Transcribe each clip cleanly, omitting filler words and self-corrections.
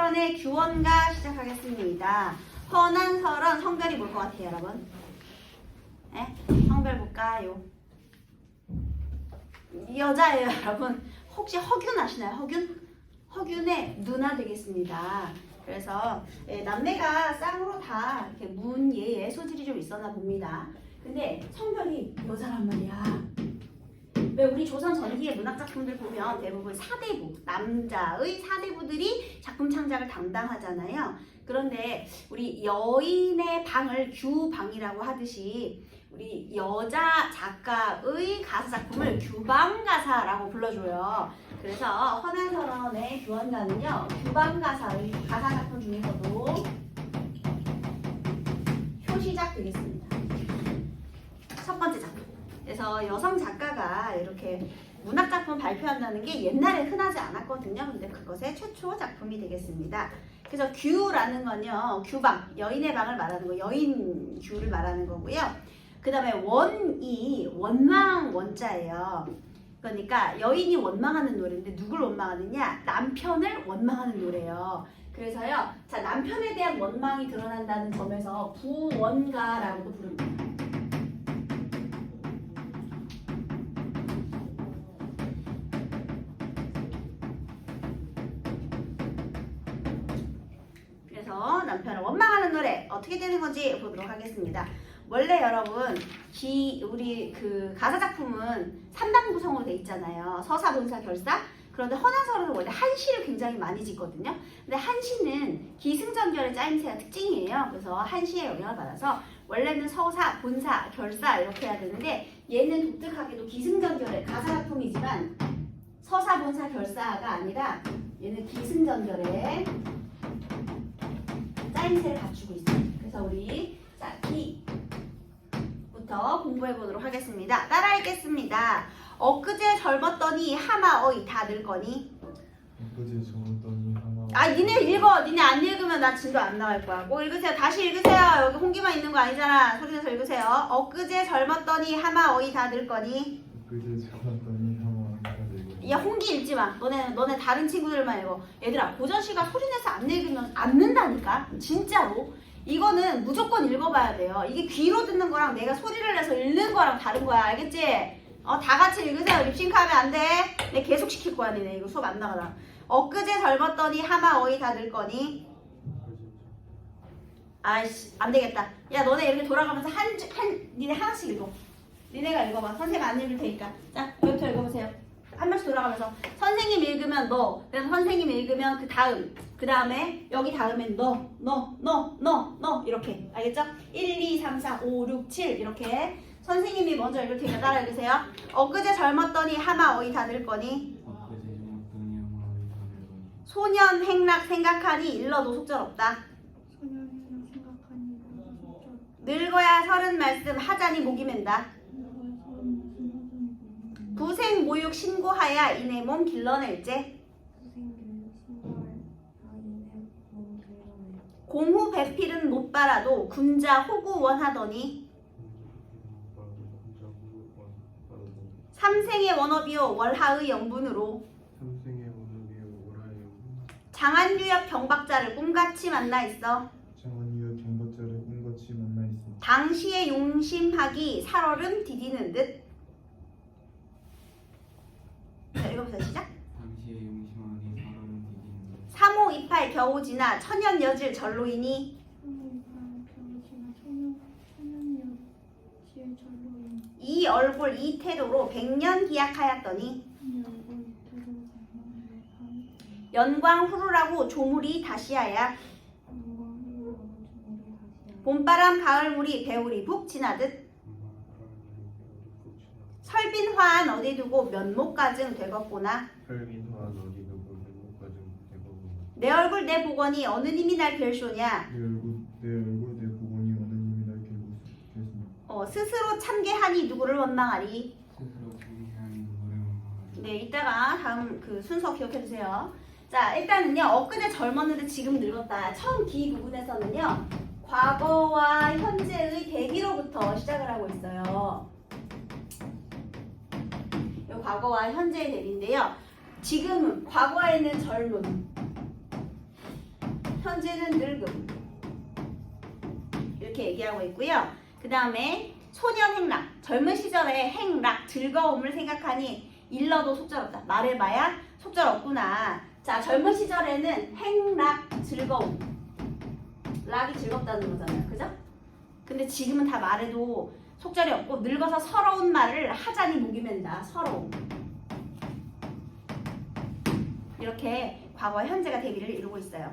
허난설언의 규원가 시작하겠습니다. 허난설언 성별이 뭘 것 같아요, 여러분? 네? 성별 볼까요? 여자예요, 여러분. 혹시 허균 아시나요? 허균? 허균의 누나 되겠습니다. 그래서 남매가 쌍으로 다 이렇게 문예의 소질이 좀 있었나 봅니다. 근데 성별이 여자란 말이야. 왜 우리 조선 전기의 문학 작품들 보면 대부분 사대부, 남자의 사대부들이 작품 창작을 담당하잖아요. 그런데 우리 여인의 방을 규방이라고 하듯이 우리 여자 작가의 가사 작품을 규방가사라고 불러줘요. 그래서 허난설언의 규원가는요, 규방가사의 가사 작품 중에서도 효시작 되겠습니다. 첫 번째 작품. 그래서 여성 작가가 이렇게 문학 작품 발표한다는 게 옛날에 흔하지 않았거든요. 근데 그것의 최초 작품이 되겠습니다. 그래서 규라는 건요, 규방, 여인의 방을 말하는 거, 여인 규를 말하는 거고요. 그 다음에 원이 원망 원자예요. 그러니까 여인이 원망하는 노래인데 누굴 원망하느냐? 남편을 원망하는 노래예요. 그래서요, 자, 남편에 대한 원망이 드러난다는 점에서 부원가라고도 부릅니다. 그래서 남편을 원망하는 노래 어떻게 되는 건지 보도록 하겠습니다. 원래 여러분 우리 그 가사 작품은 3단 구성으로 돼 있잖아요. 서사, 본사, 결사. 그런데 허난설언은 원래 한시를 굉장히 많이 짓거든요. 근데 한시는 기승전결의 짜임새가 특징이에요. 그래서 한시의 영향을 받아서 원래는 서사, 본사, 결사 이렇게 해야 되는데 얘는 독특하게도 기승전결의 가사 작품이지만 서사, 본사, 결사가 아니라 얘는 기승전결의 짜임새를 갖추고 있어요. 그래서 우리 자, 기부터 공부해 보도록 하겠습니다. 따라 읽겠습니다. 엊그제 젊었더니 하마 어이 다 늙거니. 엊그제 젊었더니 하마. 아, 니네 읽어. 니네 안 읽으면 나 진도 안 나갈 거야. 꼭 읽으세요. 다시 읽으세요. 여기 홍기만 있는 거 아니잖아. 소리 내서 읽으세요. 엊그제 젊었더니 하마 어이 다 늙거니. 엊그제 젊었더니 하마 다 늙거니. 야, 홍기 읽지 마. 너네 다른 친구들만 읽어. 얘들아, 고전시가 소리 내서 안 읽으면 안 는다니까. 진짜로. 이거는 무조건 읽어봐야 돼요. 이게 귀로 듣는 거랑 내가 소리를 내서 읽는 거랑 다른 거야. 알겠지? 다 같이 읽으세요. 립싱크하면 안 돼. 내가 계속 시킬 거야, 니네. 이거 수업 안 나가다. 엊그제 젊었더니 하마 어이 다 늙거니. 아이씨, 안 되겠다. 야, 너네 이렇게 돌아가면서 니네 하나씩 읽어. 니네가 읽어봐. 선생님 안 읽을 테니까. 자, 여기부터 읽어보세요. 한 번씩 돌아가면서 선생님 읽으면 너, 그래서 선생님 읽으면 그 다음에 여기 다음엔 너 이렇게. 알겠죠? 1, 2, 3, 4, 5, 6, 7 이렇게 선생님이 먼저 읽을 테니까 따라 읽으세요. 엊그제 젊었더니 하마 어이 다 늙거니. 엊그제 젊었더니 하마 어이 다 늙거니. 소년 행락 생각하니 일러도 속절없다. 소년 행락 생각하니 일러도 속절없다. 늙어야 서른 말씀 하자니 목이 맨다. 부생 모육 신고하야 이내 몸 길러낼제. 공후 배필은 못 빨아도 군자 호구 원하더니. 삼생의 원업이요 월하의 영분으로. 삼생의 원업이요 월하의 영분. 장안유엽 경박자를 꿈같이 만나 있어. 장안유엽 경박자를 꿈같이 만나 있어. 당시의 용심하기 살얼음 디디는 듯. 자, 읽어보세요. 시작. 당시에 용심하니 사람은 디디는. 3호 28 겨우 지나 천연 여질 절로이니. 이 얼굴 이 태도로 100년 기약하였더니. 연광 후루라고 조물이 다시야야. 봄바람 가을물이 배울이 북 지나듯. 설빈화한 어디 두고 면목가증 되겠구나. 설빈화한 어디 두고 면목가증 되겠구나. 내 얼굴 내 보거니 어느 님이 날 결쇼냐. 내 얼굴 내 보거니 어느 님이 날 결쇼냐. 스스로 참게하니 누구를 원망하리. 스스로 참게하니 누구를 원망하리. 네, 이따가 다음 그 순서 기억해주세요. 자, 일단은요, 엊그제 젊었는데 지금 늙었다. 처음 기 부분에서는요, 과거와 현재의 대비로부터 시작을 하고 있어요. 이 과거와 현재의 대비인데요. 지금 과거에는 젊음, 현재는 늙음. 이렇게 얘기하고 있고요. 그 다음에 소년 행락, 젊은 시절의 행락, 즐거움을 생각하니 일러도 속절없다. 말해봐야 속절없구나. 자, 젊은 시절에는 행락, 즐거움. 락이 즐겁다는 거잖아요. 그죠? 근데 지금은 다 말해도 속절이 없고 늙어서 서러운 말을 하자니 목이 맨다. 서러움. 이렇게 과거 현재가 대비를 이루고 있어요.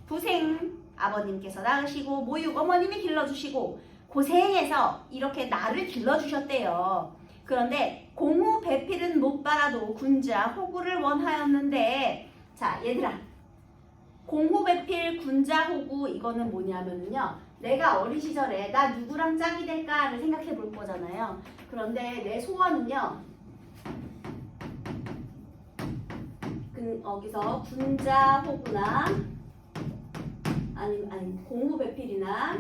부생 아버님께서 낳으시고 모육 어머님이 길러주시고 고생해서 이렇게 나를 길러주셨대요. 그런데 공후 배필은 못 빨아도 군자 호구를 원하였는데 자 얘들아 공후 배필 군자 호구 이거는 뭐냐면요 내가 어린 시절에 나 누구랑 짝이 될까를 생각해 볼 거잖아요. 그런데 내 소원은요 여기서 군자 호구나 아니 공후 배필이나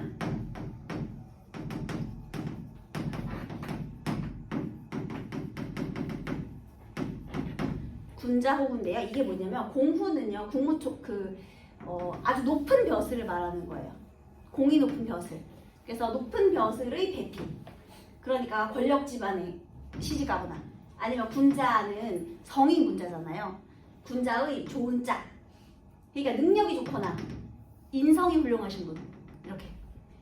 군자 호구인데요. 이게 뭐냐면 공후는요 국무 쪽 아주 높은 벼슬을 말하는 거예요. 공이 높은 벼슬. 그래서 높은 벼슬의 배필. 그러니까 권력 집안에 시집가거나 아니면 군자는 성인 군자잖아요. 군자의 좋은 짝. 그러니까 능력이 좋거나 인성이 훌륭하신 분. 이렇게.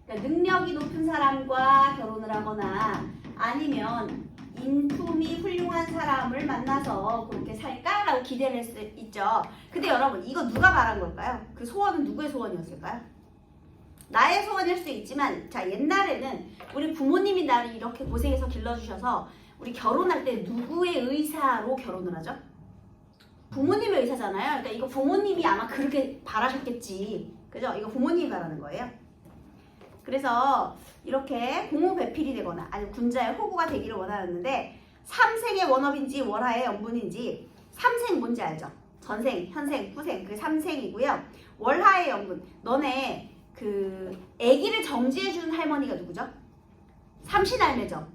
그러니까 능력이 높은 사람과 결혼을 하거나 아니면 인품이 훌륭한 사람을 만나서 그렇게 살까라고 기대를 할 수 있죠. 근데 여러분 이거 누가 말한 걸까요? 그 소원은 누구의 소원이었을까요? 나의 소원일 수 있지만 자 옛날에는 우리 부모님이 나를 이렇게 고생해서 길러주셔서 우리 결혼할 때 누구의 의사로 결혼을 하죠? 부모님의 의사잖아요. 그러니까 이거 부모님이 아마 그렇게 바라셨겠지. 그죠? 이거 부모님이 바라는 거예요. 그래서 이렇게 공후배필이 되거나 아니면 군자의 호구가 되기를 원하였는데 삼생의 원업인지 월하의 연분인지 삼생 뭔지 알죠? 전생, 현생, 후생 그 삼생이고요. 월하의 연분 너네 그 아기를 정지해주는 할머니가 누구죠? 삼신할매죠.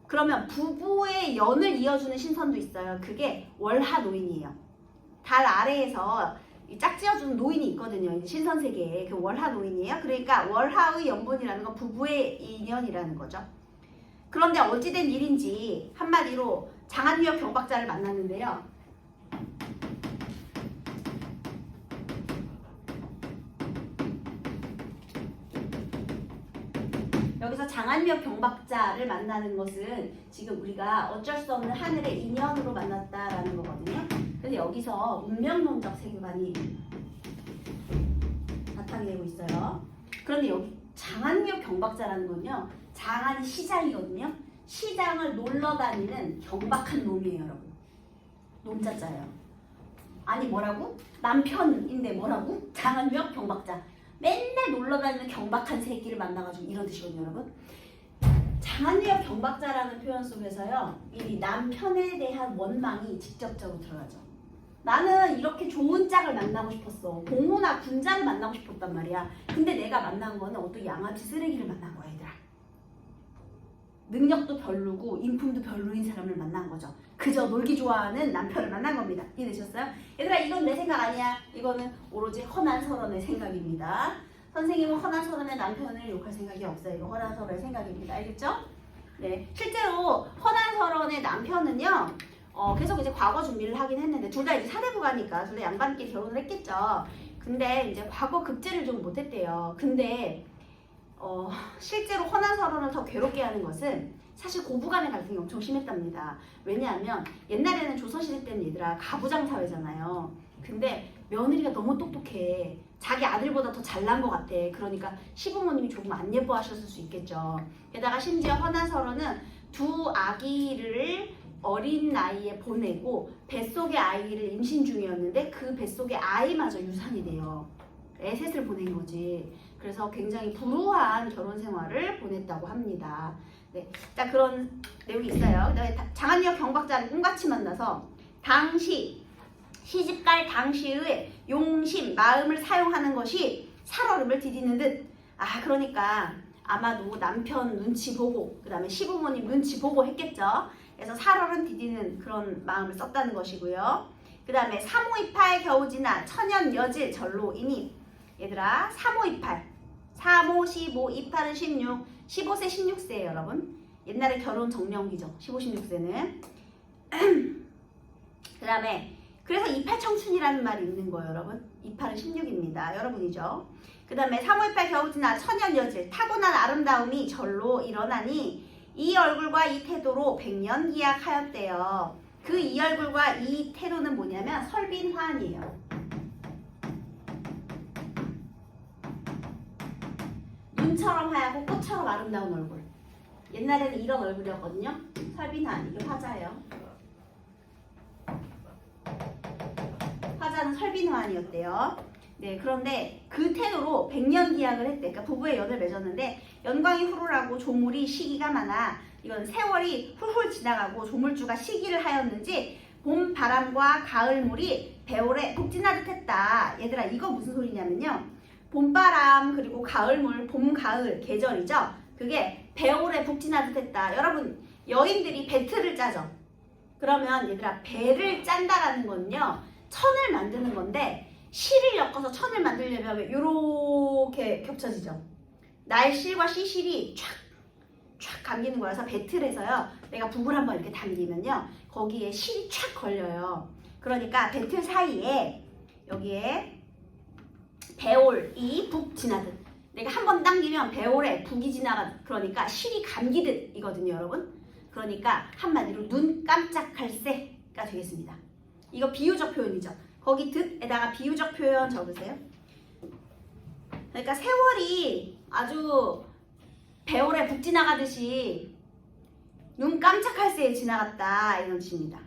그러면 부부의 연을 이어주는 신선도 있어요. 그게 월하 노인이에요. 달 아래에서 짝지어주는 노인이 있거든요. 신선세계에 그 월하 노인이에요. 그러니까 월하의 연분이라는 건 부부의 인연이라는 거죠. 그런데 어찌된 일인지 한마디로 장안유역 경박자를 만났는데요. 여기서 장안유역 경박자를 만나는 것은 지금 우리가 어쩔 수 없는 하늘의 인연으로 만났다라는 거거든요. 근데 여기서 운명론적 세계관이 나타내고 있어요. 그런데 여기 장안유역 경박자라는 건요. 장안이 시장이거든요. 시장을 놀러 다니는 경박한 놈이에요, 여러분. 놈자자예요. 아니 뭐라고? 남편인데 뭐라고? 장안유역 경박자. 맨날 놀러 다니는 경박한 새끼를 만나가지고 이런 뜻이거든요, 여러분. 장안유역 경박자라는 표현 속에서요. 이 남편에 대한 원망이 직접적으로 들어가죠. 나는 이렇게 좋은 짝을 만나고 싶었어. 공호나 군자를 만나고 싶었단 말이야. 근데 내가 만난 거는 어떤 양아치 쓰레기를 만난 거야, 얘들아. 능력도 별로고 인품도 별로인 사람을 만난 거죠. 그저 놀기 좋아하는 남편을 만난 겁니다. 이해되셨어요? 얘들아 이건 내 생각 아니야. 이거는 오로지 허난서론의 생각입니다. 선생님은 허난서론의 남편을 욕할 생각이 없어요. 이거 허난서론의 생각입니다. 알겠죠? 네, 실제로 허난서론의 남편은요. 계속 이제 과거 준비를 하긴 했는데 둘 다 이제 사대부가니까 둘 다 양반끼리 결혼을 했겠죠. 근데 이제 과거 급제를 좀 못했대요. 근데 실제로 허난서론을 더 괴롭게 하는 것은 사실 고부간의 갈등이 엄청 심했답니다. 왜냐하면 옛날에는 조선시대 때는 얘들아 가부장 사회잖아요. 근데 며느리가 너무 똑똑해. 자기 아들보다 더 잘난 것 같아. 그러니까 시부모님이 조금 안 예뻐하셨을 수 있겠죠. 게다가 심지어 허난서론은 두 아기를 어린 나이에 보내고 뱃속의 아이를 임신 중이었는데 그 뱃속의 아이마저 유산이 돼요. 애셋을 보낸 거지. 그래서 굉장히 불우한 결혼 생활을 보냈다고 합니다. 네, 자 그런 내용이 있어요. 그다음에 장안유역 경박자를 꿈같이 만나서 당시 시집갈 당시의 용심 마음을 사용하는 것이 살얼음을 디디는 듯. 그러니까 아마도 남편 눈치 보고 그 다음에 시부모님 눈치 보고 했겠죠. 그래서 살얼음 디디는 그런 마음을 썼다는 것이고요. 그 다음에 352파에 겨우 지나 천연 여질 절로이니 얘들아 3, 5, 28 3, 5, 15, 28은 16 15세 16세예요 여러분. 옛날에 결혼 정년기죠. 15, 16세는 그 다음에 그래서 28 청춘이라는 말이 있는 거예요 여러분. 28은 16입니다. 여러분이죠. 그 다음에 3, 5, 28 겨우 지나 천연여질 타고난 아름다움이 절로 일어나니 이 얼굴과 이 태도로 백년기약하였대요. 그 이 얼굴과 이 태도는 뭐냐면 설빈화한이에요. 눈처럼 하얗고 꽃처럼 아름다운 얼굴. 옛날에는 이런 얼굴이었거든요. 설빈화한. 이게 화자예요. 화자는 설빈화한이었대요. 네, 그런데 그 태도로 백년기약을 했대. 그러니까 부부의 연을 맺었는데 연광이 후루라고 조물이 시기가 많아. 이건 세월이 훌훌 지나가고 조물주가 시기를 하였는지 봄 바람과 가을물이 배올에 북진하듯 했다. 얘들아 이거 무슨 소리냐면요. 봄바람 그리고 가을물, 봄, 가을 계절이죠. 그게 배올에 북진하듯 했다. 여러분 여인들이 배틀을 짜죠. 그러면 얘들아 배를 짠다라는 건요. 천을 만드는 건데 실을 엮어서 천을 만들려면 이렇게 겹쳐지죠. 날실과 시실이 촥 감기는 거라서 배틀에서요. 내가 북을 한번 이렇게 당기면요. 거기에 실이 촥 걸려요. 그러니까 배틀 사이에 여기에 배올이 북 지나듯 내가 한번 당기면 배올에 북이 지나가듯 그러니까 실이 감기듯 이거든요 여러분. 그러니까 한마디로 눈 깜짝할 새가 되겠습니다. 이거 비유적 표현이죠. 거기 듯에다가 비유적 표현 적으세요. 그러니까 세월이 아주 배올에 북 지나가듯이 눈 깜짝할 새에 지나갔다 이런 뜻입니다.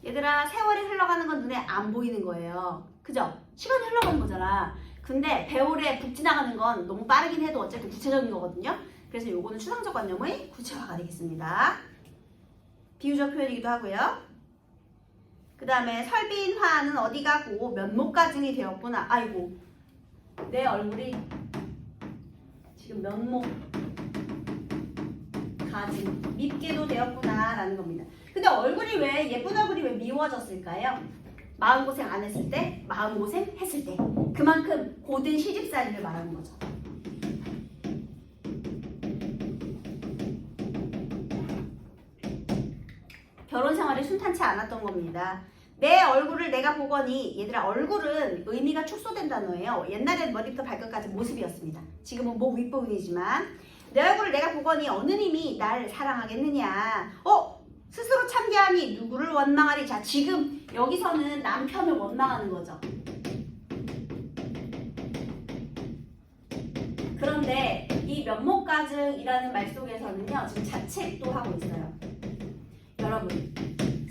얘들아 세월이 흘러가는 건 눈에 안 보이는 거예요. 그죠? 시간이 흘러가는 거잖아. 근데 배올에 북 지나가는 건 너무 빠르긴 해도 어쨌든 구체적인 거거든요. 그래서 요거는 추상적 관념의 구체화가 되겠습니다. 비유적 표현이기도 하고요. 그 다음에 설빈화는 어디 가고 면목가증이 되었구나. 아이고 내 얼굴이 지금 면목가증 밉게도 되었구나 라는 겁니다. 근데 얼굴이 왜 예쁜 얼굴이 왜 미워졌을까요? 마음고생 안 했을 때, 마음고생 했을 때 그만큼 고된 시집살이를 말하는 거죠. 결혼 생활이 순탄치 않았던 겁니다. 내 얼굴을 내가 보거니 얘들아 얼굴은 의미가 축소된 단어예요. 옛날에는 머리부터 발끝까지 모습이었습니다. 지금은 목 윗부분이지만 내 얼굴을 내가 보거니 어느 님이 날 사랑하겠느냐. 스스로 참견하니 누구를 원망하리. 자 지금 여기서는 남편을 원망하는 거죠. 그런데 이 면목가증이라는 말 속에서는요 지금 자책도 하고 있어요. 여러분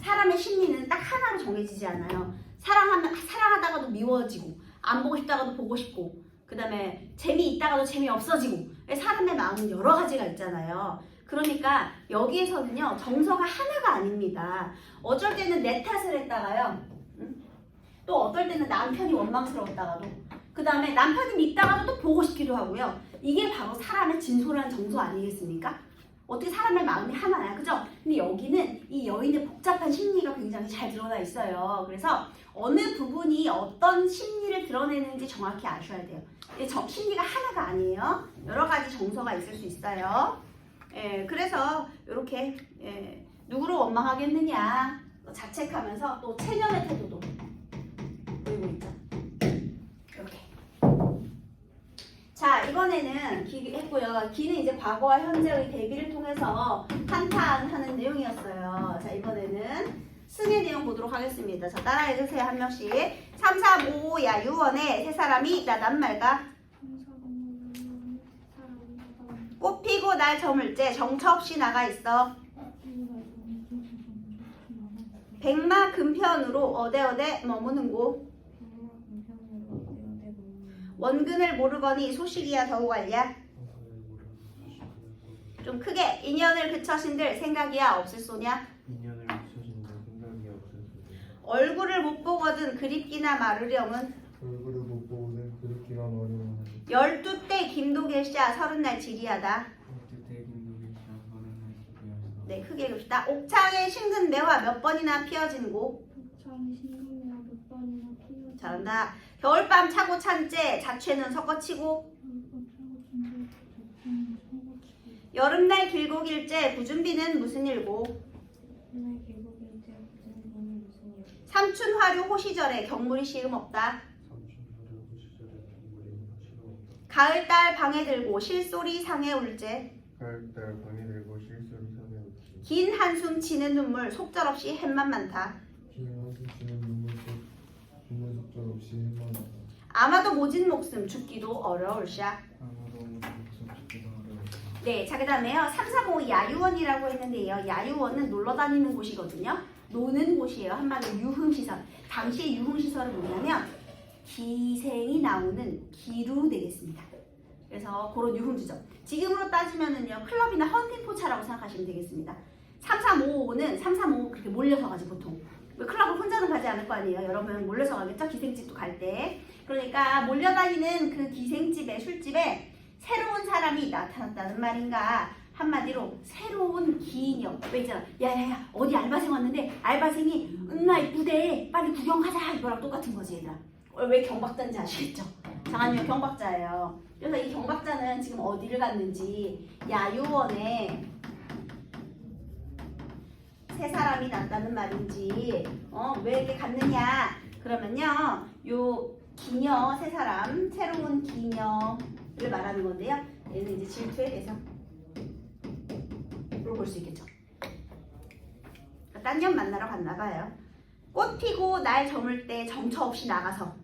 사람의 심리는 딱 하나로 정해지지 않아요. 사랑하다가도 미워지고 안 보고 싶다가도 보고 싶고 그 다음에 재미있다가도 재미없어지고 사람의 마음은 여러 가지가 있잖아요. 그러니까 여기에서는요 정서가 하나가 아닙니다. 어쩔 때는 내 탓을 했다가요 또 어떨 때는 남편이 원망스러웠다가도 그 다음에 남편이 밉다가도 또 보고 싶기도 하고요. 이게 바로 사람의 진솔한 정서 아니겠습니까? 어떻게 사람의 마음이 하나야, 그죠? 근데 여기는 이 여인의 복잡한 심리가 굉장히 잘 드러나 있어요. 그래서 어느 부분이 어떤 심리를 드러내는지 정확히 아셔야 돼요. 심리가 하나가 아니에요. 여러 가지 정서가 있을 수 있어요. 그래서 이렇게 누구를 원망하겠느냐 자책하면서 또 체면의 태도도 보이고 있죠. 이렇게. 자 이번에는 기 했고요. 기는 이제 과거와 현재의 대비를 통해서 한탄하는 내용이었어요. 자 이번에는 승의 내용 보도록 하겠습니다. 자 따라해주세요 한 명씩. 3, 4, 5, 야 유원에 세 사람이 나단 말가 꽃 피고 날 저물째 정처 없이 나가 있어. 백마 금편으로 어대어대 머무는 곳. 원근을 모르거니 소식이야 더욱 알랴. 좀 크게. 인연을 그처신들 생각이야 없을 소냐. 인연을 붙여준다 생각이 없어서 얼굴을 못 보거든 그립기나 마르렴은. 얼굴을 못 보고는 그렇기가 마려워. 12대 김도계시야 30날 지리하다. 네 크게 읽읍시다. 옥창에 심근 매화 몇 번이나 피어진 곳. 잘한다. 겨울밤 차고 찬째 자취는 섞어치고 여름날 길고 길째 구준비는 무슨 일고 삼춘화류 호시절에 경물이 시음 없다. 가을달 방에 들고 실소리 상에 울제 가을달 방에 들고 실소리 산에 없지. 긴 한숨 치는 눈물 속절없이 햇만 많다. 긴 한숨 치는 눈물 속절 없이 햇만 많다. 아마도 모진 목숨 죽기도 어려울샤. 아마도 목숨 죽기도 어려울까. 네, 자, 그 다음에요. 335 야유원이라고 했는데요. 야유원은 놀러 다니는 곳이거든요. 노는 곳이에요. 한마디로 유흥시설. 당시의 유흥시설은 뭐냐면 기생이 나오는 기루 되겠습니다. 그래서 그런 유흥지점. 지금으로 따지면은요. 클럽이나 헌팅포차라고 생각하시면 되겠습니다. 3355는 3355 그렇게 몰려서 가지 보통. 클럽을 혼자는 가지 않을 거 아니에요. 여러분 몰려서 가겠죠? 기생집도 갈 때. 그러니까 몰려다니는 그 기생집에 술집에 새로운 사람이 나타났다는 말인가. 한마디로 새로운 기인형. 왜 있잖아. 야야야 어디 알바생 왔는데 알바생이 나 이쁘대 빨리 구경 가자 이거랑 똑같은 거지 얘들아. 왜 경박자인지 아시겠죠? 장한유의 경박자예요. 그래서 이 경박자는 지금 어디를 갔는지 야유원에 새 사람이 났다는 말인지 왜 이렇게 갔느냐 그러면요 요 기녀 새 사람 새로운 기녀를 말하는 건데요. 얘는 이제 질투의 대상으로 볼 수 있겠죠. 딴 년 만나러 갔나 봐요. 꽃 피고 날 저물 때 정처 없이 나가서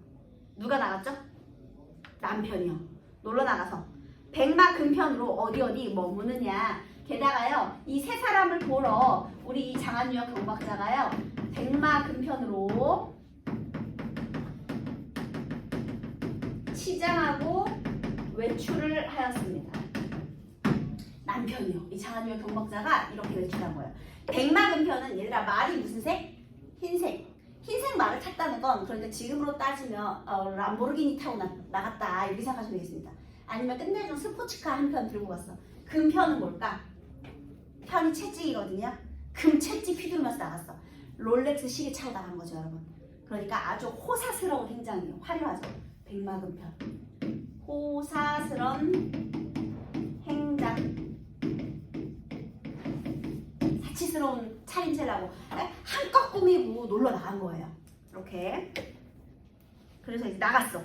누가 나갔죠? 남편이요. 놀러 나가서 백마 근편으로 어디 머무느냐. 게다가요 이 세 사람을 보러 우리 이 장한유역 경박자가요 백마 근편으로 치장하고 외출을 하였습니다. 남편이요. 이 장한유역 경박자가 이렇게 외출한 거예요. 백마 근편은 얘들아 말이 무슨 색? 흰색. 흰색 말을 탔다는 건 그러니까 지금으로 따지면 람보르기니 타고 나갔다 이렇게 생각하시면 되겠습니다. 아니면 끝내준 스포츠카 한 편 들고 갔어. 금편은 뭘까? 편이 채찍이거든요. 금 채찍 휘두르면서 나갔어. 롤렉스 시계 차고 나간 거죠 여러분. 그러니까 아주 호사스러운 행장이에요. 화려하죠. 백마금편. 호사스런 행장. 사치스러운 차림새라고 한껏 꾸미고 놀러 나간 거예요. 이렇게. 그래서 이제 나갔어.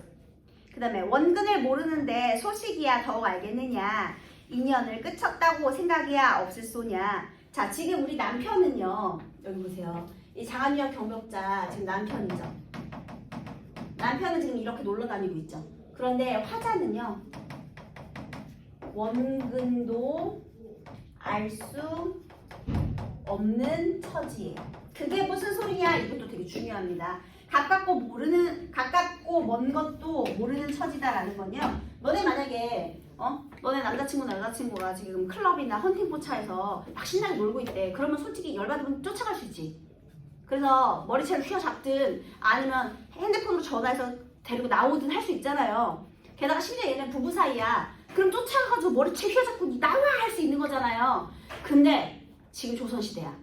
그 다음에 원근을 모르는데 소식이야 더욱 알겠느냐. 인연을 끝쳤다고 생각이야 없을 소냐. 자 지금 우리 남편은요. 여기 보세요. 이 장한유역 경력자 지금 남편이죠. 남편은 지금 이렇게 놀러 다니고 있죠. 그런데 화자는요. 원근도 알 수 없는 처지예요. 그게 무슨 소리냐? 이것도 되게 중요합니다. 가깝고 먼 것도 모르는 처지다라는 건요. 너네 만약에 너네 남자친구나 여자친구가 지금 클럽이나 헌팅포차에서 막 신나게 놀고 있대. 그러면 솔직히 열받으면 쫓아갈 수 있지. 그래서 머리채를 휘어잡든 아니면 핸드폰으로 전화해서 데리고 나오든 할 수 있잖아요. 게다가 심지어 얘는 부부 사이야. 그럼 쫓아가가지고 머리채 휘어잡고 나와 할 수 있는 거잖아요. 근데 지금 조선시대야.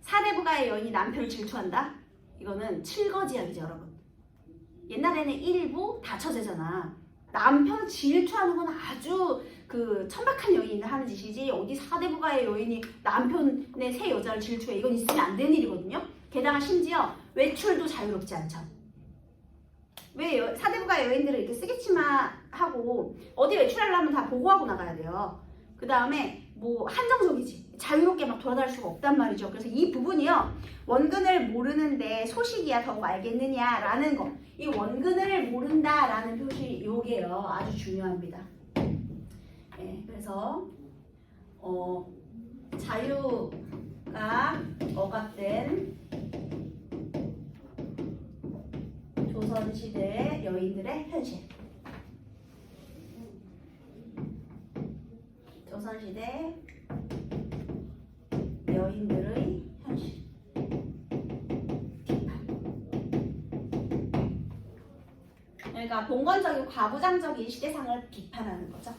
사대부가의 여인이 남편을 질투한다? 이거는 칠거지약이죠 여러분. 옛날에는 일부 다처제잖아. 남편을 질투하는 건 아주 그 천박한 여인이 하는 짓이지 어디 사대부가의 여인이 남편의 새 여자를 질투해. 이건 있으면 안 되는 일이거든요. 게다가 심지어 외출도 자유롭지 않죠. 왜 사대부가의 여인들은 이렇게 쓰기치마하고 어디 외출하려면 다 보고하고 나가야 돼요. 그 다음에 뭐 한정적이지. 자유롭게 막 돌아다닐 수가 없단 말이죠. 그래서 이 부분이요. 원근을 모르는데 소식이야 더욱 알겠느냐 라는 거. 이 원근을 모른다 라는 표시 요게요. 아주 중요합니다. 네, 그래서 자유가 억압된 조선시대 여인들의 현실. 조선시대 여인들의 현실. 비판. 그러니까 봉건적이고 과부장적인 시대상을 비판하는 거죠.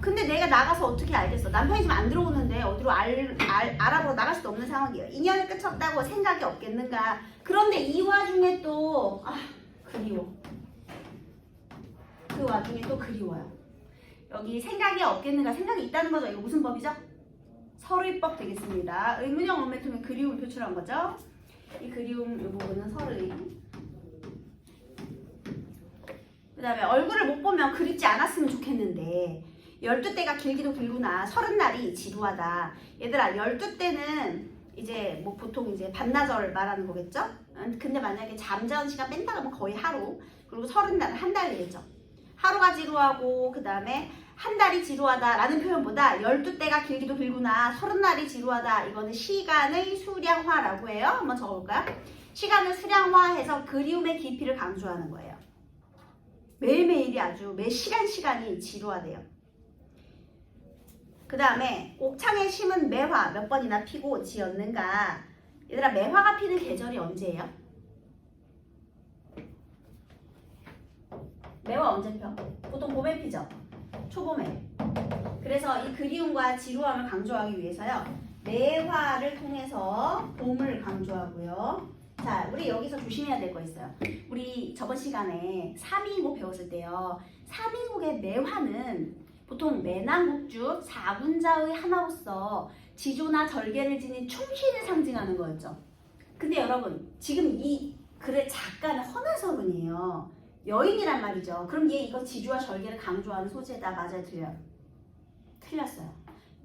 근데 근데 내가 나가서 어떻게 알겠어? 남편이 지금 안 들어오는데 어디로 알아보러 나갈 수도 없는 상황이에요. 인연을 끝쳤다고 생각이 없겠는가? 그런데 이 와중에 또 그리워. 그 와중에 또 그리워요. 여기 생각이 없겠는가? 생각이 있다는 거죠. 이거 무슨 법이죠? 서르이법 되겠습니다. 의문형 어음을 통해 그리움을 표출한 거죠. 이 그리움 이 부분은 서르이. 그 다음에 얼굴을 못 보면 그립지 않았으면 좋겠는데 12대가 길기도 길구나. 30날이 지루하다. 얘들아 12대는 이제 뭐 보통 이제 반나절 말하는 거겠죠? 근데 만약에 잠자는 시간 뺀다 그러면 거의 하루. 그리고 30날 한 달 되겠죠. 하루가 지루하고 그 다음에 한 달이 지루하다라는 표현보다 12대가 길기도 길구나. 30날이 지루하다. 이거는 시간의 수량화라고 해요. 한번 적어볼까요? 시간을 수량화해서 그리움의 깊이를 강조하는 거예요. 매일매일이 아주 매 시간이 지루하대요. 그 다음에 옥창에 심은 매화 몇 번이나 피고 지었는가. 얘들아 매화가 피는 계절이 언제예요? 매화 언제 펴? 보통 봄에 피죠? 초봄에. 그래서 이 그리움과 지루함을 강조하기 위해서요. 매화를 통해서 봄을 강조하고요. 자, 우리 여기서 조심해야 될 거 있어요. 우리 저번 시간에 3인국 배웠을 때요. 3인국의 매화는 보통 매낭국주 4군자의 하나로서 지조나 절개를 지닌 충신을 상징하는 거였죠. 근데 여러분 지금 이 글의 작가는 허나서른이에요. 여인이란 말이죠. 그럼 얘 이거 지조와 절개를 강조하는 소재다. 맞아요? 틀려요? 틀렸어요.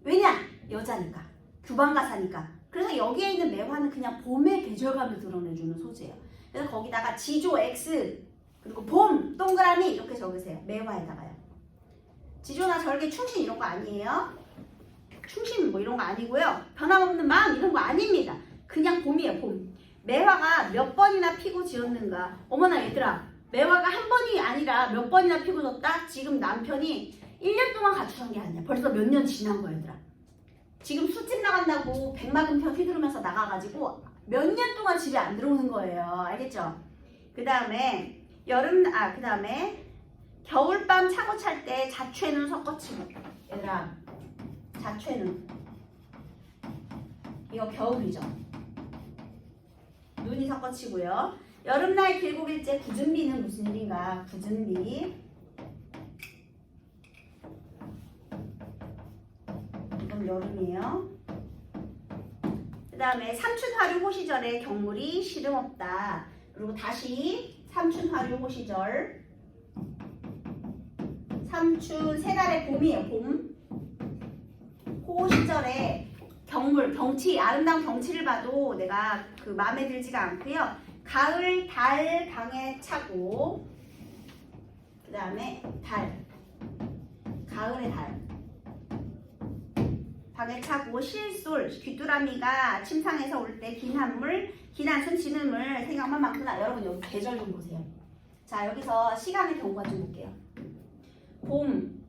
왜냐? 여자니까. 규방가사니까. 그래서 여기에 있는 매화는 그냥 봄의 계절감을 드러내주는 소재예요. 그래서 거기다가 지조 X 그리고 봄 동그라미 이렇게 적으세요. 매화에다가요. 지조나 절개 충신 이런 거 아니에요. 충신 뭐 이런 거 아니고요. 변함없는 마음 이런 거 아닙니다. 그냥 봄이에요. 봄. 매화가 몇 번이나 피고 지었는가. 어머나 얘들아. 매화가 한 번이 아니라 몇 번이나 피고 졌다? 지금 남편이 1년 동안 가출한 게 아니야. 벌써 몇 년 지난 거야 얘들아. 지금 술집 나간다고 백마금편 휘두르면서 나가가지고 몇 년 동안 집에 안 들어오는 거예요. 알겠죠? 그 다음에 그 다음에 겨울밤 차고 찰 때 자취눈 섞어치고. 얘들아 자취눈 이거 겨울이죠. 눈이 섞어치고요. 여름날 길고길째 굳은비는 무슨 일인가? 굳은비 이건 여름이에요. 그 다음에 삼춘화류 호시절에 경물이 시름없다. 그리고 다시 삼춘화류 호시절 삼춘 세 달의 봄이에요. 봄 호시절에 경물, 경치, 아름다운 경치를 봐도 내가 그 마음에 들지가 않고요. 가을 달 방에 차고 그 다음에 달 가을의 달 방에 차고 실솔 귀뚜라미가 침상에서 올 때 긴 한물 긴 한숨 지음을 생각만 많구나. 여러분 여기 계절 좀 보세요. 자 여기서 시간의 경우가 좀 볼게요. 봄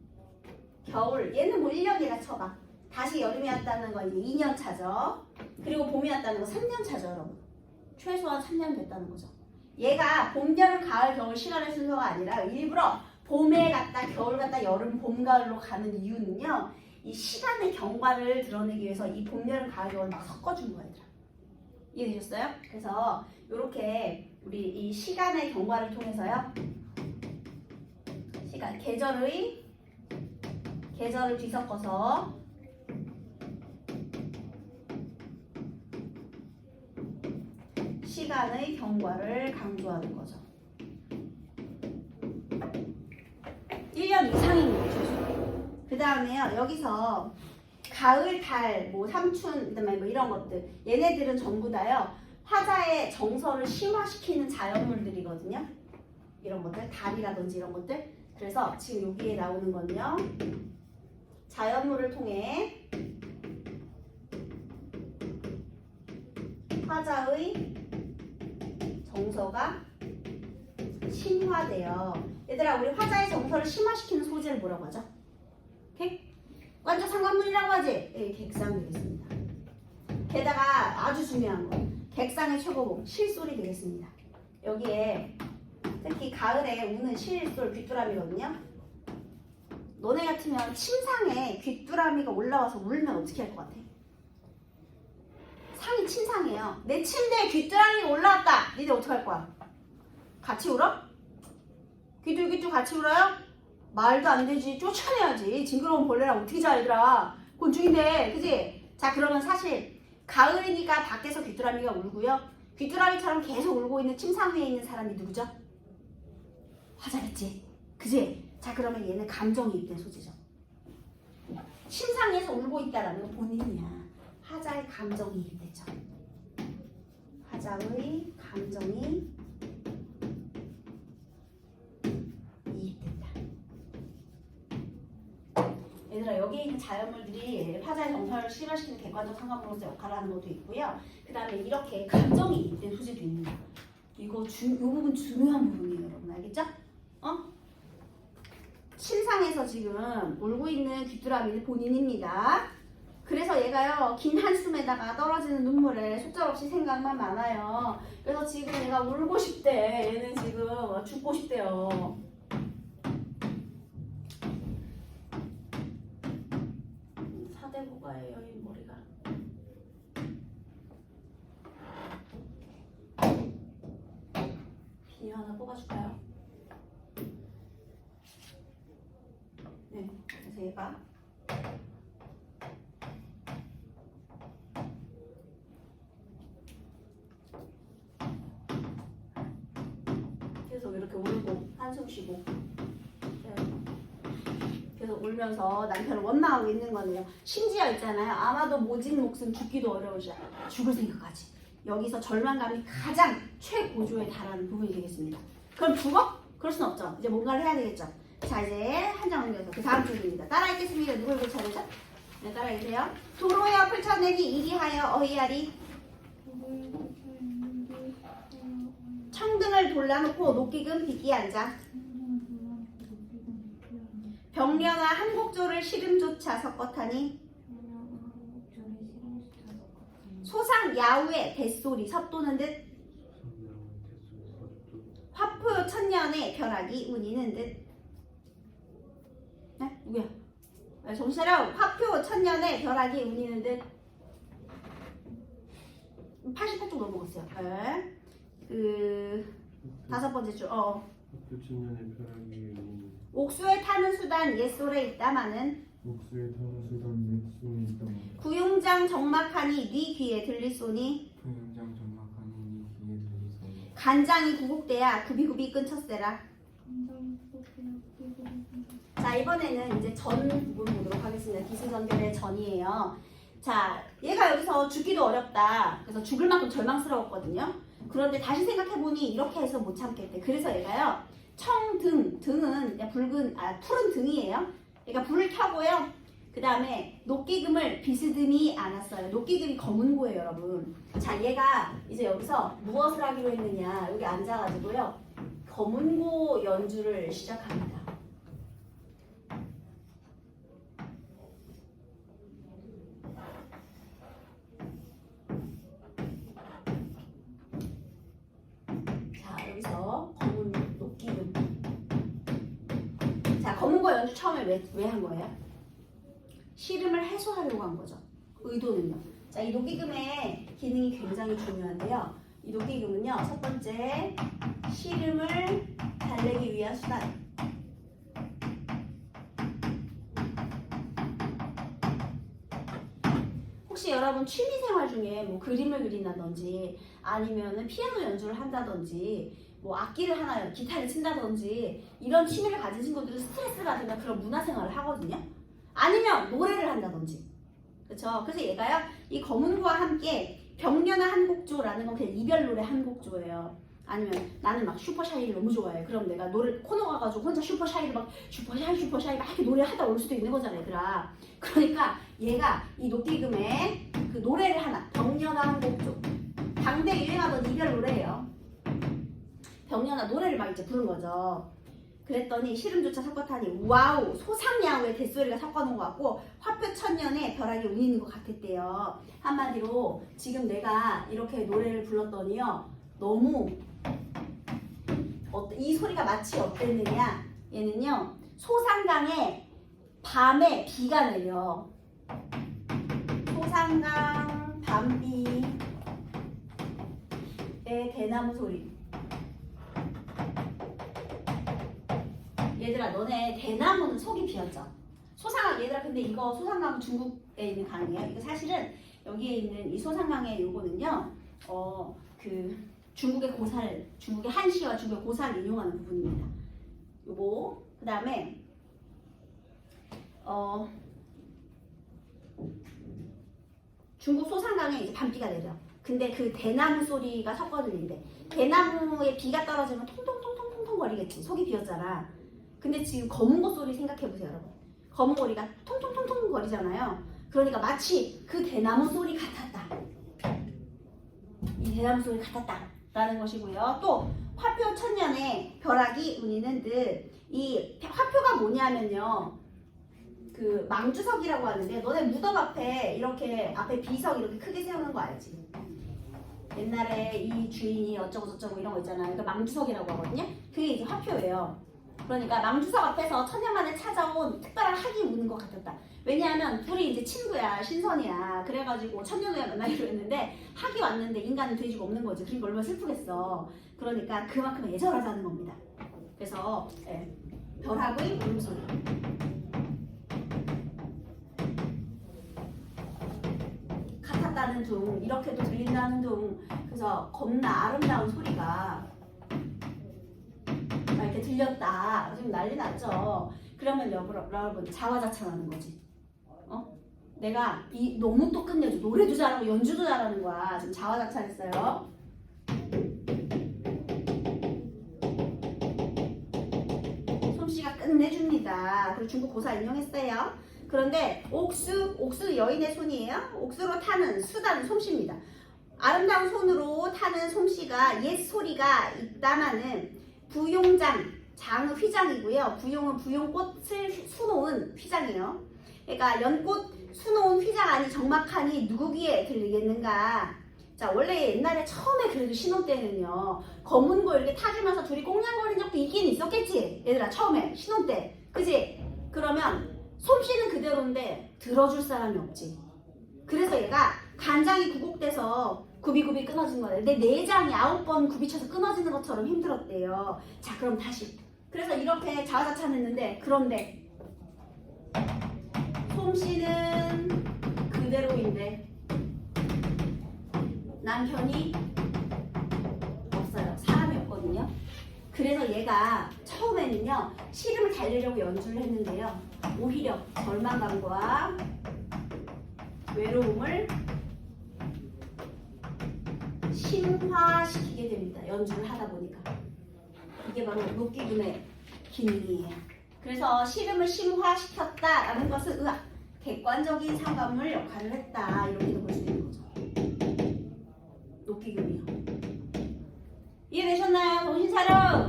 겨울 얘는 뭐 1년이라 쳐봐. 다시 여름이 왔다는 거 이제 2년 차죠. 그리고 봄이 왔다는 거 3년 차죠 여러분. 최소한 3년 됐다는 거죠. 얘가 봄, 여름, 가을, 겨울 시간의 순서가 아니라 일부러 봄에 갔다 겨울 갔다 여름, 봄, 가을로 가는 이유는요. 이 시간의 경과를 드러내기 위해서 이 봄, 여름, 가을, 겨울 막 섞어준 거예요. 이해되셨어요? 그래서 이렇게 우리 이 시간의 경과를 통해서요. 계절을 뒤섞어서 시간의 경과를 강조하는 거죠. 1년 이상인 거죠. 그 다음에요. 여기서 가을, 달, 뭐 삼춘, 그다음에 뭐 이런 것들. 얘네들은 전부 다요. 화자의 정서를 심화시키는 자연물들이거든요. 이런 것들, 달이라든지 이런 것들. 그래서 지금 여기에 나오는 건요. 자연물을 통해 화자의 정서가 심화돼요. 얘들아 우리 화자의 정서를 심화시키는 소재를 뭐라고 하죠? 객관적 상관문이라고 하지? 예, 객상 되겠습니다. 게다가 아주 중요한 거 객상의 최고봉 실솔이 되겠습니다. 여기에 특히 가을에 우는 실솔 귀뚜라미거든요. 너네 같으면 침상에 귀뚜라미가 올라와서 울면 어떻게 할 것 같아? 상이 침상이에요. 내 침대에 귀뚜라미가 올라왔다. 니네 어떻게 할 거야? 같이 울어? 귀뚜 같이 울어요? 말도 안 되지. 쫓아내야지. 징그러운 벌레랑 어떻게 자 얘들아. 곤충인데 그지? 자 그러면 사실 가을이니까 밖에서 귀뚜라미가 울고요. 귀뚜라미처럼 계속 울고 있는 침상 위에 있는 사람이 누구죠? 화자겠지. 그지? 자 그러면 얘는 감정이입된 소재죠. 침상에서 울고 있다라는 건 본인이야. 화자의 감정이입됐죠. 화자의 감정이 이입된다. 얘들아 여기 있는 자연물들이 화자의 정서를 실현시키는 객관적 상관으로서 역할을 하는 것도 있고요. 그 다음에 이렇게 감정이 이입된 소재도 있는 거야. 이 부분 중요한 부분이에요 여러분. 알겠죠? 침상에서 지금 울고 있는 귀뚜라미는 본인입니다. 그래서 얘가요 긴 한숨에다가 떨어지는 눈물에 속절없이 생각만 많아요. 그래서 지금 얘가 울고 싶대. 얘는 지금 죽고 싶대요. 사대고가예요 이 머리가. 비녀 하나 뽑아줄까요? 네, 그래서 얘가 계속 이렇게 울고 한숨 쉬고 계속 울면서 남편을 원망하고 있는 거네요. 심지어 있잖아요. 아마도 모진 목숨 죽기도 어려우시다. 죽을 생각까지. 여기서 절망감이 가장 최고조에 달하는 부분이 되겠습니다. 그럼 죽어? 그럴 순 없죠. 이제 뭔가를 해야 되겠죠. 자 이제 한 장 옮겨서 그 다음 줄입니다. 따라 읽겠습니다. 누구 읽을 차례죠? 네, 따라 읽으세요. 도로에 풀쳐내기 이리하여 어이하리. 청등을 돌려놓고 녹기금 빗기 앉아. 병려나 한곡조를 시름조차 섞었하니. 소상 야후의 뱃소리 섭도는 듯. 화포 천년의 벼락이 운이는 듯. 네? 누구야? 정신 차려. 화표 천년의 벼락이 운이는 듯. 88쪽 넘어갔어요. 네. 그 다섯 번째 줄. 학교 천년의 벼락이 운이는 옥수에 타는 수단 옛솔에 있다마는. 옥수에 타는 수단 옛소에 있다마는. 구용장 적막하니 네 귀에 들리소니. 구용장 정막하니 네 귀에 들리소니. 간장이 구곡대야 구비구비 끊쳤세라. 자 이번에는 이제 전 부분 보도록 하겠습니다. 기승전결의 전이에요. 자 얘가 여기서 죽기도 어렵다. 그래서 죽을 만큼 절망스러웠거든요. 그런데 다시 생각해보니 이렇게 해서 못 참겠대. 그래서 얘가요 청등, 등은 붉은 푸른 등이에요. 얘가 불을 켜고요. 그 다음에 녹기금을 비스듬히 안았어요. 녹기금이 검은고예요 여러분. 자 얘가 이제 여기서 무엇을 하기로 했느냐. 여기 앉아가지고요 검은고 연주를 시작합니다. 자 여기서 검은 녹기금. 자 검은고 연주 처음에 왜 한 거예요? 시름을 해소하려고 한 거죠. 의도는요. 자, 이 녹기금의 기능이 굉장히 중요한데요. 이 녹기금은요, 첫 번째, 시름을 달래기 위한 수단. 혹시 여러분 취미생활 중에 뭐 그림을 그린다든지 아니면은 피아노 연주를 한다든지 뭐 악기를 하나, 기타를 친다든지 이런 취미를 가진 친구들은 스트레스 받으면 그런 문화생활을 하거든요. 아니면 노래를 한다든지. 그쵸? 그래서 얘가요 이 검은고와 함께 병려나 한곡조라는 건 그냥 이별 노래 한곡조예요. 아니면 나는 막 슈퍼샤이를 너무 좋아해. 그럼 내가 노래 코너 가가지고 혼자 슈퍼샤이를 막 슈퍼샤이 막 이렇게 노래하다 올 수도 있는 거잖아 얘들아. 그러니까 얘가 이 녹기금에 그 노래를 하나 병려나 한곡조 당대 유행하던 이별 노래예요. 병려나 노래를 막 이제 부른 거죠. 그랬더니 시름조차 섞었다니 와우 소상야후의 뱃소리가 섞어놓은 것 같고 화표 천년에 벼락이 울리는 것 같았대요. 한마디로 지금 내가 이렇게 노래를 불렀더니요 너무 이 소리가 마치 어땠느냐. 얘는요 소상강에 밤에 비가 내려. 소상강 밤비의 대나무 소리. 얘들아 너네 대나무는 속이 비었죠? 소상강 얘들아 근데 이거 소상강 중국에 있는 강이에요. 이거 사실은 여기에 있는 이 소상강의 요거는요. 그 중국의 고사를 중국의 한시와 중국의 고사를 인용하는 부분입니다. 요거 그다음에 중국 소상강에 이제 밤비가 내려. 근데 그 대나무 소리가 섞어 들린대. 대나무에 비가 떨어지면 통통통통통통 거리겠지. 속이 비었잖아. 근데 지금 검은 고 소리 생각해 보세요, 여러분. 검은 고리가 통통통통 거리잖아요. 그러니까 마치 그 대나무 소리 같았다. 이 대나무 소리 같았다라는 것이고요. 또 화표 천년에 벼락이 운이는 듯. 이 화표가 뭐냐면요. 그 망주석이라고 하는데 너네 무덤 앞에 이렇게 앞에 비석 이렇게 크게 세우는 거 알지? 옛날에 이 주인이 어쩌고 저쩌고 이런 거 있잖아요. 그러니까 망주석이라고 하거든요. 그게 이제 화표예요. 그러니까 망주석 앞에서 천년 만에 찾아온 특별한 학이 우는 것 같았다. 왜냐하면 둘이 이제 친구야, 신선이야. 그래가지고 천년 후에 만나기로 했는데 학이 왔는데 인간은 돼지가 없는 거지. 그러니까 얼마나 슬프겠어. 그러니까 그만큼 애절하다는 겁니다. 그래서 벼락의 울음소리. 같았다는 둥, 이렇게도 들린다는 둥. 그래서 겁나 아름다운 소리가 이렇게 들렸다. 지금 난리 났죠. 그러면 여러분 자화자찬하는 거지. 내가 너무 또 끝내줘. 노래도 잘하고 연주도 잘하는 거야. 지금 자화자찬했어요. 솜씨가 끝내줍니다. 그리고 중국 고사 인용했어요. 그런데 옥수 여인의 손이에요. 옥수로 타는 수다는 솜씨입니다. 아름다운 손으로 타는 솜씨가 옛 소리가 있다마는 부용장, 장의 휘장이고요. 부용은 부용꽃을 수놓은 휘장이에요. 그러니까 연꽃 수놓은 휘장 안이 적막하니 누구 귀에 들리겠는가. 자, 원래 옛날에 처음에 그래도 신혼 때는요. 검은 거 이렇게 타주면서 둘이 꽁냥거린 적도 있긴 있었겠지. 얘들아 처음에 신혼 때. 그지? 그러면 솜씨는 그대로인데 들어줄 사람이 없지. 그래서 얘가 간장이 구곡돼서 굽이굽이 끊어진 거예요. 근데 내장이 9번 굽이쳐서 끊어지는 것처럼 힘들었대요. 자, 그럼 다시. 그래서 이렇게 자화자찬했는데 그런데 솜씨는 그대로인데 남편이 없어요. 사람이 없거든요. 그래서 얘가 처음에는요 시름을 달래려고 연주를 했는데요. 오히려 절망감과 외로움을 심화시키게 됩니다. 연주를 하다 보니까. 이게 바로 녹기분의 기능이에요. 그래서 시름을 심화시켰다라는 것은 객관적인 상관물 역할을 했다. 이렇게도 볼 수 있는 거죠. 녹기금이요. 이해되셨나요? 정신 차려!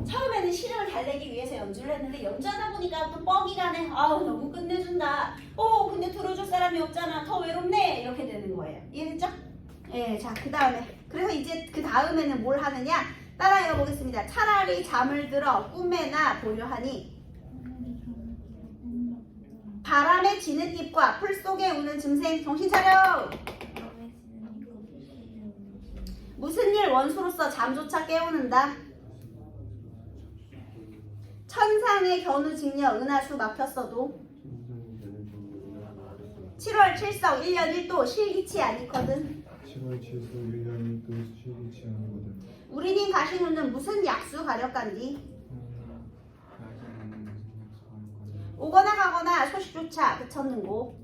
처음에는 시름을 달래기 위해서 연주를 했는데 연주하다 보니까 또 뻑이 가네. 아우 너무 끝내준다. 근데 들어줄 사람이 없잖아. 더 외롭네. 이렇게 되는 거예요. 이해됐죠? 예, 자 그 다음에 그래서 이제 그 다음에는 뭘 하느냐? 따라 읽어보겠습니다. 차라리 잠을 들어 꿈에나 보려 하니 바람에 지는 잎과 풀 속에 우는 짐승. 정신 차려! 무슨 일 원수로서 잠조차 깨우는다. 천상의 견우 직녀 은하수 막혔어도 7월 7석 1년 1도 실기치 않거든. 7월 7일 1년이 또 실기치 아니거든. 우리님 가신 후는 무슨 약수 가력간디. 오거나 가거나 소식조차 그쳤는고.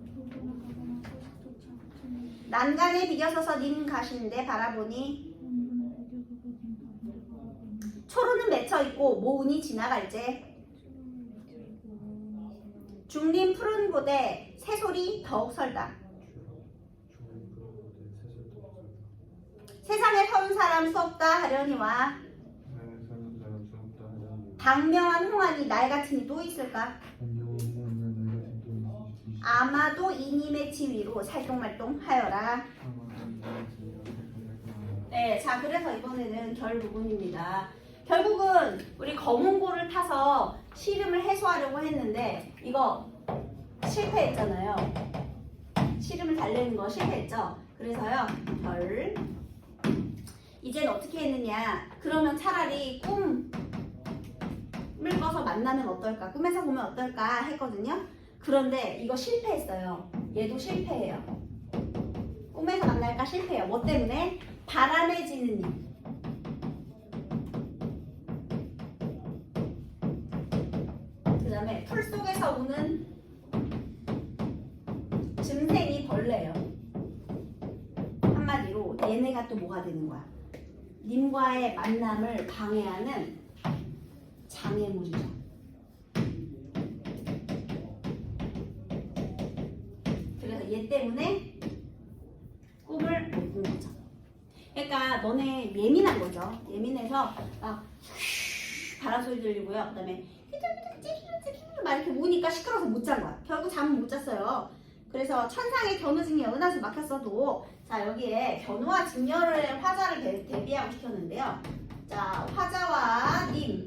난간에 비겨서서 님 가시는데 바라보니 초로는 맺혀있고 모운이 지나갈제. 중림 푸른 곳에 새소리 더욱 설다. 세상에 서운 사람 수없다 하려니와 당명한 홍안이 날 같으니 또 있을까? 아마도 이님의 지위로 살동말동 하여라. 네, 자 그래서 이번에는 결 부분입니다. 결국은 우리 검은고를 타서 시름을 해소하려고 했는데 이거 실패했잖아요. 시름을 달래는 거 실패했죠. 그래서요, 별. 이제는 어떻게 했느냐? 그러면 차라리 꿈을 꿔서 만나면 어떨까? 꿈에서 보면 어떨까? 했거든요. 그런데 이거 실패했어요. 얘도 실패해요. 꿈에서 만날까? 실패해요. 뭐 때문에? 바람에 지는 님. 그 다음에 풀 속에서 오는 짐승이 벌레예요. 한마디로 얘네가 또 뭐가 되는 거야? 님과의 만남을 방해하는 장애물이죠. 그래서 얘 때문에 꿈을 못 꾼 거죠. 그러니까 너네 예민한 거죠. 예민해서 막 바람 소리 들리고요. 그 다음에 막 이렇게 우니까 시끄러워서 못 잔 거야. 결국 잠은 못 잤어요. 그래서 천상의 견우직녀 은하수 막혔어도 자 여기에 견우와 직녀를 화자를 대비하고 시켰는데요. 자 화자와 님,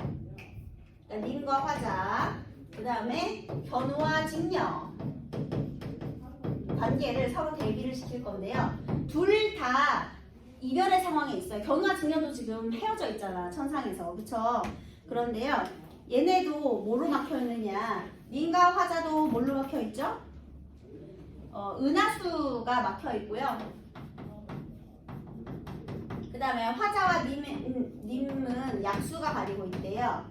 그러니까 님과 화자, 그 다음에 견우와 직녀 관계를 서로 대비를 시킬 건데요. 둘 다 이별의 상황에 있어요. 견우와 직녀도 지금 헤어져 있잖아 천상에서, 그쵸? 그런데요 얘네도 뭐로 막혀 있느냐? 님과 화자도 뭘로 막혀 있죠? 은하수가 막혀 있고요. 그 다음에 화자와 님은 약수가 가리고 있대요.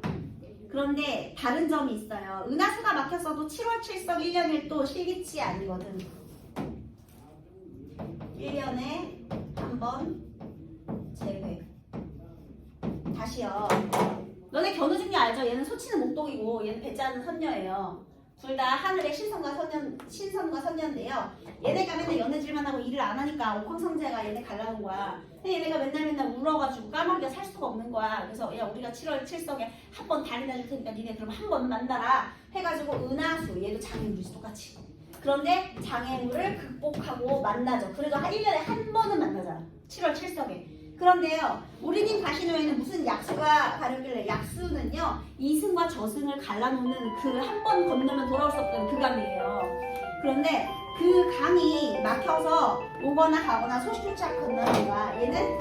그런데 다른 점이 있어요. 은하수가 막혔어도 7월 7석 1년 1도 실기치 아니거든. 1년에 한 번 제외. 다시요. 너네 견우직녀 알죠? 얘는 소치는 목독이고 얘는 배짜는 선녀예요. 둘 다 하늘의 신선과 선녀인데요. 얘네가 맨날 연애질만 하고 일을 안 하니까 옥황성재가 얘네 갈라는 거야. 근데 얘네가 맨날 울어가지고 까마귀가 살 수가 없는 거야. 그래서 야 우리가 7월 7석에 한 번 달이 나줄 테니까 니네 그럼 한 번 만나라 해가지고 은하수, 얘도 장애물이지 똑같이. 그런데 장애물을 극복하고 만나죠. 그래도 1년에 한 번은 만나잖아. 7월 7석에. 그런데요, 우리님 가신 후에는 무슨 약수가 가려길래, 약수는요 이승과 저승을 갈라놓는 그 한 번 건너면 돌아올 수 없던 그 강이에요. 그런데 그 강이 막혀서 오거나 가거나 소식조차 건너는 거야. 얘는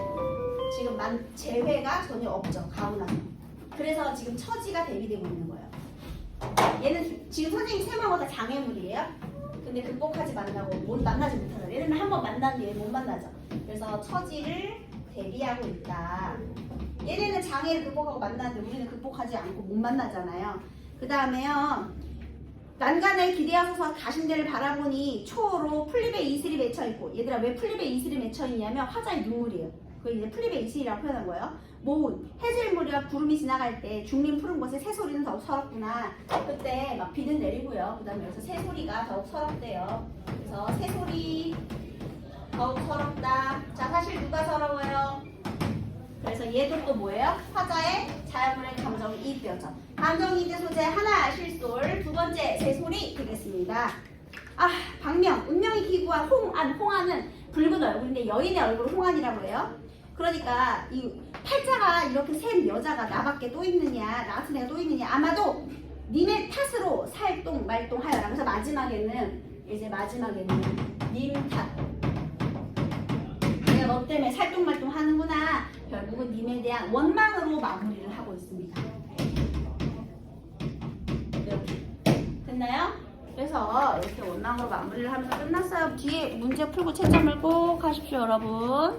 지금 재회가 전혀 없죠. 가고 나서. 그래서 지금 처지가 대비되고 있는 거예요. 얘는 지금 선생님 세모하고 다 장애물이에요. 근데 극복하지 말라고 만나지 못하잖아. 얘는 한 번 만났는데 얘는 못 만나죠. 그래서 처지를 대비하고 있다. 얘네는 장애를 극복하고 만나는데 우리는 극복하지 않고 못 만나잖아요. 그 다음에요. 난간을 기대하셔서 가신 데를 바라보니 초로 풀잎의 이슬이 맺혀있고, 얘들아 왜 풀잎의 이슬이 맺혀있냐면 화자의 눈물이에요. 그걸 이제 풀잎의 이슬이라고 표현한 거예요. 모은 해질물이와 구름이 지나갈 때 중림 푸른 곳에 새소리는 더욱 서럽구나. 그때 막 비는 내리고요. 그 다음에 여기서 새소리가 더욱 서럽대요. 그래서 새소리 더욱 서럽다. 자, 사실 누가 서러워요? 그래서 얘도 또 뭐예요? 화자의 자연물의 감정이 이입되었죠. 감정이입의 소재 하나 실솔, 두 번째 새소리 되겠습니다. 아, 박명, 운명이 기구한 홍안, 홍안은 붉은 얼굴인데 여인의 얼굴을 홍안이라고 해요. 그러니까 이 팔자가 이렇게 센 여자가 나밖에 또 있느냐, 나 같은 애가 또 있느냐, 아마도 님의 탓으로 살동 말동하여라. 그래서 마지막에는 님 탓. 내가 너 때문에 살동말동 하는구나. 결국은 님에 대한 원망으로 마무리를 하고 있습니다. 이렇게 됐나요? 그래서 이렇게 원망으로 마무리를 하면서 끝났어요. 뒤에 문제 풀고 채점을 꼭 하십시오, 여러분.